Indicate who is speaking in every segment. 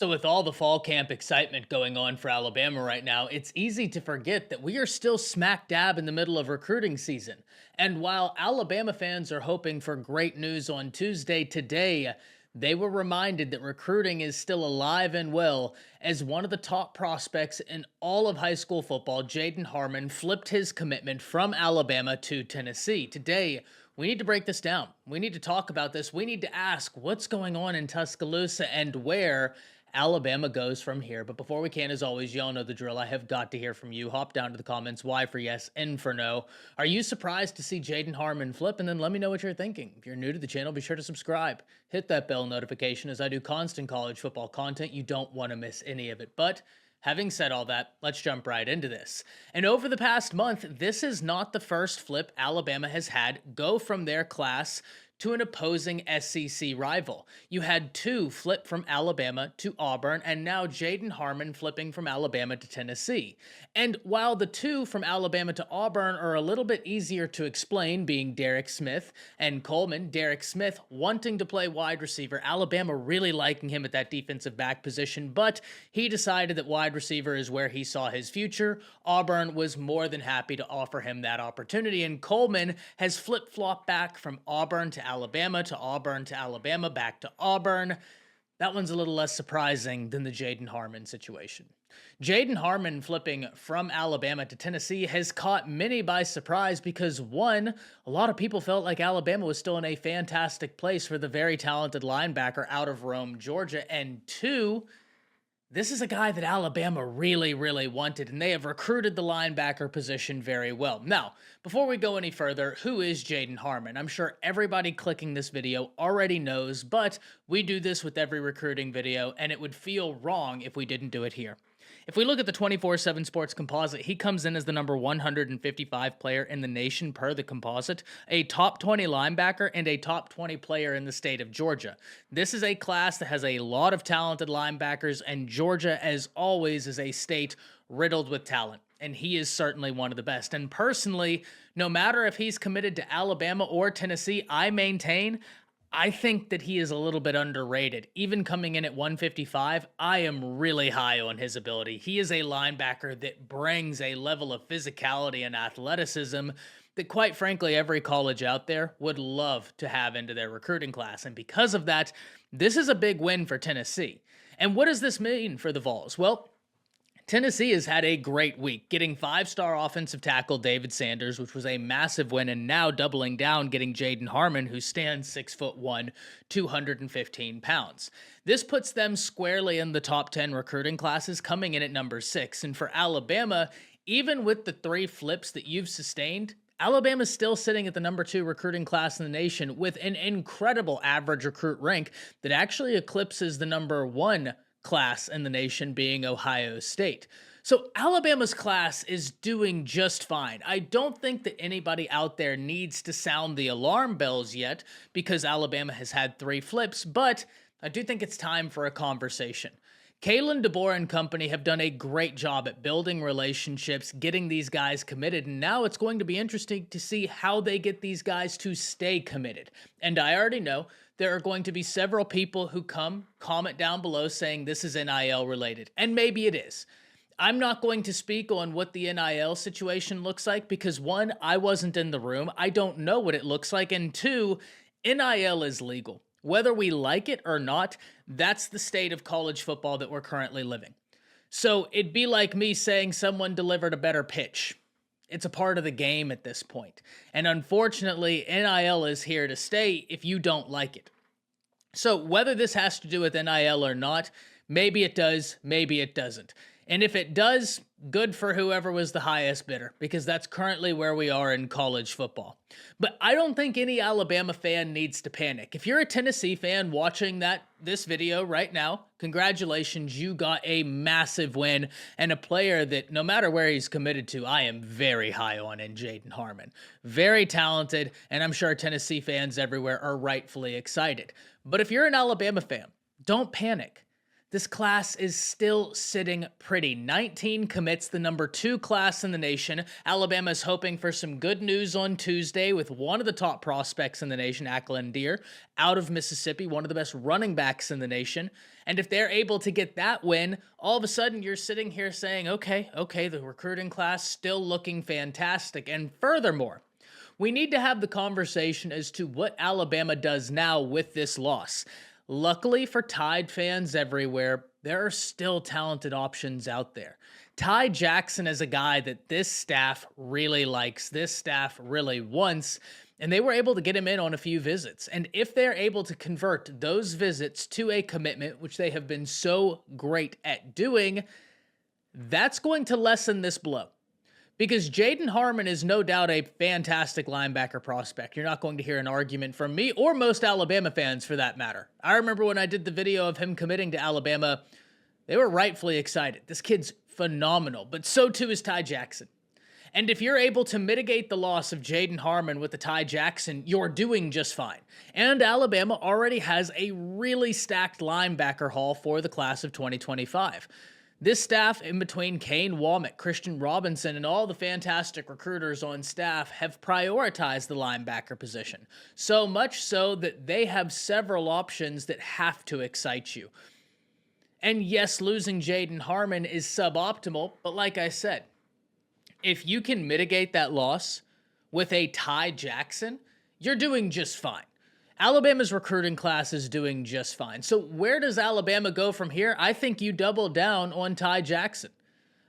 Speaker 1: So, with all the fall camp excitement going on for Alabama right now, it's easy to forget that we are still smack dab in the middle of recruiting season. And while Alabama fans are hoping for great news on Tuesday, today, they were reminded that recruiting is still alive and well as one of the top prospects in all of high school football, Jaden Harmon, flipped his commitment from Alabama to Tennessee. Today, we need to break this down. We need to talk about this. We need to ask what's going on in Tuscaloosa and where Alabama goes from here. But before we can, as always, y'all know the drill. I have got to hear from you. Hop down to the comments. Y for yes, N for no. Are you surprised to see Jaden Harmon flip? And then let me know what you're thinking. If you're new to the channel, be sure to subscribe. Hit that bell notification as I do constant college football content. You don't want to miss any of it. But having said all that, let's jump right into this. And over the past month, this is not the first flip Alabama has had go from their class to an opposing SEC rival. You had two flip from Alabama to Auburn, and now Jaden Harmon flipping from Alabama to Tennessee. And while the two from Alabama to Auburn are a little bit easier to explain, being Derek Smith and Coleman, Derek Smith wanting to play wide receiver, Alabama really liking him at that defensive back position, but he decided that wide receiver is where he saw his future. Auburn was more than happy to offer him that opportunity, and Coleman has flip-flopped back from Auburn to Alabama to Auburn to Alabama, back to Auburn. That one's a little less surprising than the Jaden Harmon situation. Jaden Harmon flipping from Alabama to Tennessee has caught many by surprise because, one, a lot of people felt like Alabama was still in a fantastic place for the very talented linebacker out of Rome, Georgia, and two, this is a guy that Alabama really, really wanted, and they have recruited the linebacker position very well. Now, before we go any further, who is Jaden Harmon? I'm sure everybody clicking this video already knows, but we do this with every recruiting video, and it would feel wrong if we didn't do it here. If we look at the 24/7 Sports Composite, he comes in as the number 155 player in the nation per the composite, a top 20 linebacker, and a top 20 player in the state of Georgia. This is a class that has a lot of talented linebackers, and Georgia, as always, is a state riddled with talent. And he is certainly one of the best. And personally, no matter if he's committed to Alabama or Tennessee, I think that he is a little bit underrated. Even coming in at 155, I am really high on his ability. He is a linebacker that brings a level of physicality and athleticism that, quite frankly, every college out there would love to have into their recruiting class. And because of that, this is a big win for Tennessee. And what does this mean for the Vols? Well, Tennessee has had a great week, getting five-star offensive tackle David Sanders, which was a massive win, and now doubling down, getting Jaden Harmon, who stands 6'1", 215 pounds. This puts them squarely in the top 10 recruiting classes, coming in at number 6. And for Alabama, even with the 3 flips that you've sustained, Alabama's still sitting at the number 2 recruiting class in the nation with an incredible average recruit rank that actually eclipses the number 1 class in the nation, being Ohio State. So Alabama's class is doing just fine. I don't think that anybody out there needs to sound the alarm bells yet because Alabama has had 3 flips, but I do think it's time for a conversation. Kalen DeBoer and company have done a great job at building relationships, getting these guys committed, and now it's going to be interesting to see how they get these guys to stay committed. And I already know there are going to be several people who comment down below saying this is NIL related, and maybe it is. I'm not going to speak on what the NIL situation looks like because, one, I wasn't in the room. I don't know what it looks like, and two, NIL is legal. Whether we like it or not, that's the state of college football that we're currently living. So it'd be like me saying someone delivered a better pitch. It's a part of the game at this point. And unfortunately, NIL is here to stay if you don't like it. So whether this has to do with NIL or not, maybe it does, maybe it doesn't. And if it does, good for whoever was the highest bidder, because that's currently where we are in college football. But I don't think any Alabama fan needs to panic. If you're a Tennessee fan watching this video right now, congratulations, you got a massive win and a player that no matter where he's committed to, I am very high on in Jaden Harmon. Very talented, and I'm sure Tennessee fans everywhere are rightfully excited. But if you're an Alabama fan, don't panic. This class is still sitting pretty. 19 commits, the number 2 class in the nation. Alabama is hoping for some good news on Tuesday with one of the top prospects in the nation, Ackland Deer, out of Mississippi, one of the best running backs in the nation. And if they're able to get that win, all of a sudden you're sitting here saying, okay, the recruiting class still looking fantastic. And furthermore, we need to have the conversation as to what Alabama does now with this loss. Luckily for Tide fans everywhere, there are still talented options out there. Ty Jackson is a guy that this staff really likes, this staff really wants, and they were able to get him in on a few visits. And if they're able to convert those visits to a commitment, which they have been so great at doing, that's going to lessen this blow. Because Jaden Harmon is no doubt a fantastic linebacker prospect. You're not going to hear an argument from me or most Alabama fans for that matter. I remember when I did the video of him committing to Alabama, they were rightfully excited. This kid's phenomenal, but so too is Ty Jackson. And if you're able to mitigate the loss of Jaden Harmon with the Ty Jackson, you're doing just fine. And Alabama already has a really stacked linebacker haul for the class of 2025. This staff, in between Kane Womack, Christian Robinson, and all the fantastic recruiters on staff, have prioritized the linebacker position. So much so that they have several options that have to excite you. And yes, losing Jaden Harmon is suboptimal, but like I said, if you can mitigate that loss with a Ty Jackson, you're doing just fine. Alabama's recruiting class is doing just fine. So where does Alabama go from here? I think you double down on Ty Jackson.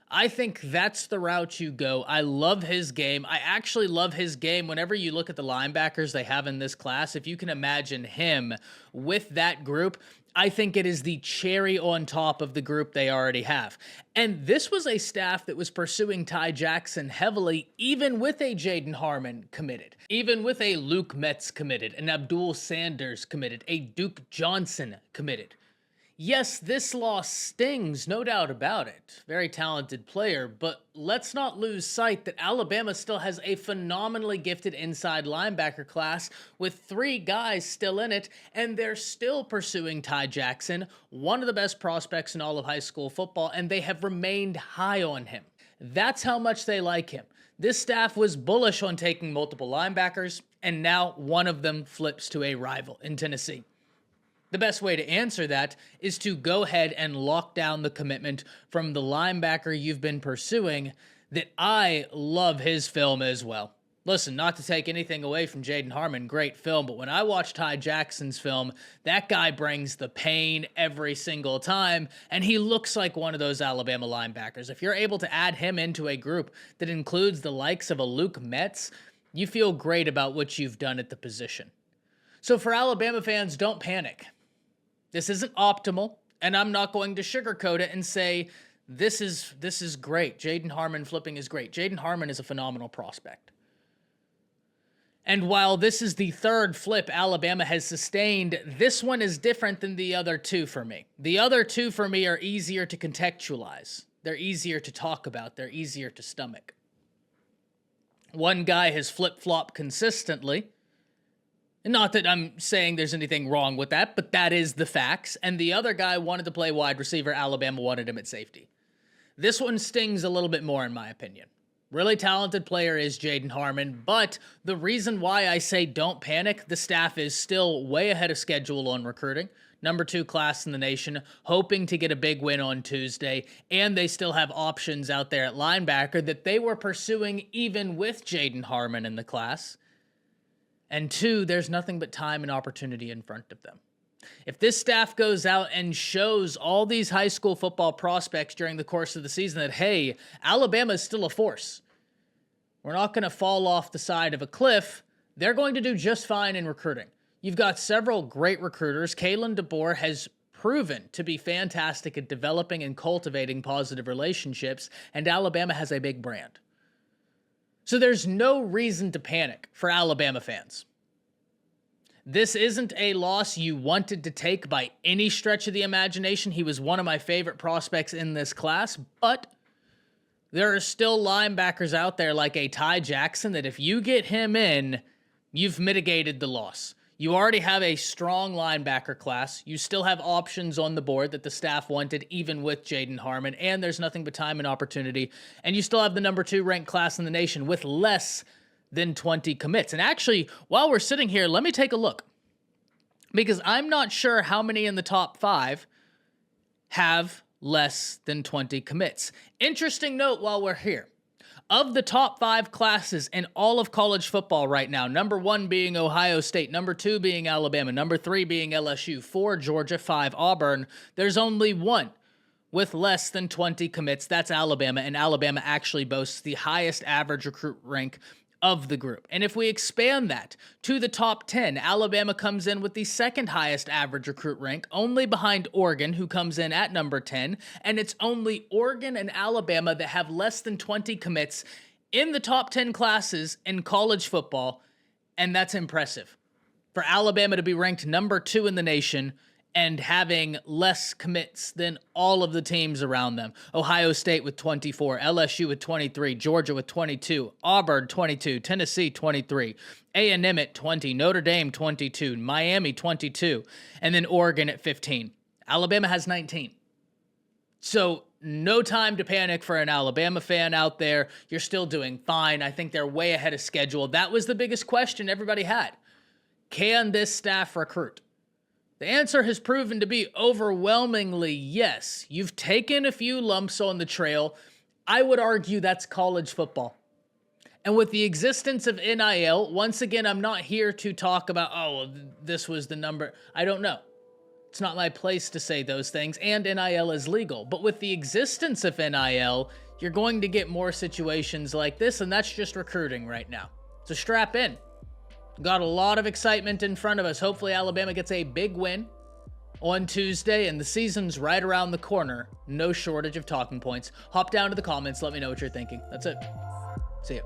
Speaker 1: I think that's the route you go. I love his game. I actually love his game whenever you look at the linebackers they have in this class. If you can imagine him with that group, I think it is the cherry on top of the group they already have. And this was a staff that was pursuing Ty Jackson heavily, even with a Jaden Harmon committed, even with a Luke Metz committed, an Abdul Sanders committed, a Duke Johnson committed. Yes, this loss stings, no doubt about it. Very talented player, but let's not lose sight that Alabama still has a phenomenally gifted inside linebacker class with 3 guys still in it, and they're still pursuing Ty Jackson, one of the best prospects in all of high school football, and they have remained high on him. That's how much they like him. This staff was bullish on taking multiple linebackers, and now one of them flips to a rival in Tennessee. The best way to answer that is to go ahead and lock down the commitment from the linebacker you've been pursuing that I love his film as well. Listen, not to take anything away from Jaden Harmon, great film, but when I watch Ty Jackson's film, that guy brings the pain every single time, and he looks like one of those Alabama linebackers. If you're able to add him into a group that includes the likes of a Luke Metz, you feel great about what you've done at the position. So for Alabama fans, don't panic. This isn't optimal, and I'm not going to sugarcoat it and say, this is great. Jaden Harmon flipping is great. Jaden Harmon is a phenomenal prospect. And while this is the 3rd flip Alabama has sustained, this one is different than the other 2 for me. The other 2 for me are easier to contextualize. They're easier to talk about. They're easier to stomach. One guy has flip-flopped consistently. Not that I'm saying there's anything wrong with that, but that is the facts. And the other guy wanted to play wide receiver. Alabama wanted him at safety. This one stings a little bit more, in my opinion. Really talented player is Jaden Harmon, but the reason why I say don't panic, the staff is still way ahead of schedule on recruiting. Number 2 class in the nation, hoping to get a big win on Tuesday, and they still have options out there at linebacker that they were pursuing even with Jaden Harmon in the class. And 2, there's nothing but time and opportunity in front of them. If this staff goes out and shows all these high school football prospects during the course of the season that, hey, Alabama is still a force. We're not going to fall off the side of a cliff. They're going to do just fine in recruiting. You've got several great recruiters. Kalen DeBoer has proven to be fantastic at developing and cultivating positive relationships, and Alabama has a big brand. So there's no reason to panic for Alabama fans. This isn't a loss you wanted to take by any stretch of the imagination. He was one of my favorite prospects in this class, but there are still linebackers out there like a Ty Jackson that if you get him in, you've mitigated the loss. You already have a strong linebacker class. You still have options on the board that the staff wanted, even with Jaedon Harmon, and there's nothing but time and opportunity. And you still have the number 2 ranked class in the nation with less than 20 commits. And actually, while we're sitting here, let me take a look, because I'm not sure how many in the top 5 have less than 20 commits. Interesting note while we're here. Of the top 5 classes in all of college football right now, number 1 being Ohio State, number 2 being Alabama, number 3 being LSU, 4 Georgia, 5 Auburn, there's only one with less than 20 commits. That's Alabama, and Alabama actually boasts the highest average recruit rank of the group. And if we expand that to the top 10, Alabama comes in with the 2nd highest average recruit rank, only behind Oregon, who comes in at number 10. And it's only Oregon and Alabama that have less than 20 commits in the top 10 classes in college football. And that's impressive. For Alabama to be ranked number 2 in the nation and having less commits than all of the teams around them. Ohio State with 24, LSU with 23, Georgia with 22, Auburn 22, Tennessee 23, A&M at 20, Notre Dame 22, Miami 22, and then Oregon at 15. Alabama has 19. So no time to panic for an Alabama fan out there. You're still doing fine. I think they're way ahead of schedule. That was the biggest question everybody had. Can this staff recruit? The answer has proven to be overwhelmingly yes. You've taken a few lumps on the trail. I would argue that's college football. And with the existence of NIL, once again, I'm not here to talk about, oh, this was the number. I don't know. It's not my place to say those things, and NIL is legal. But with the existence of NIL, you're going to get more situations like this, and that's just recruiting right now. So strap in. Got a lot of excitement in front of us. Hopefully Alabama gets a big win on Tuesday, and the season's right around the corner. No shortage of talking points. Hop down to the comments. Let me know what you're thinking. That's it. See ya.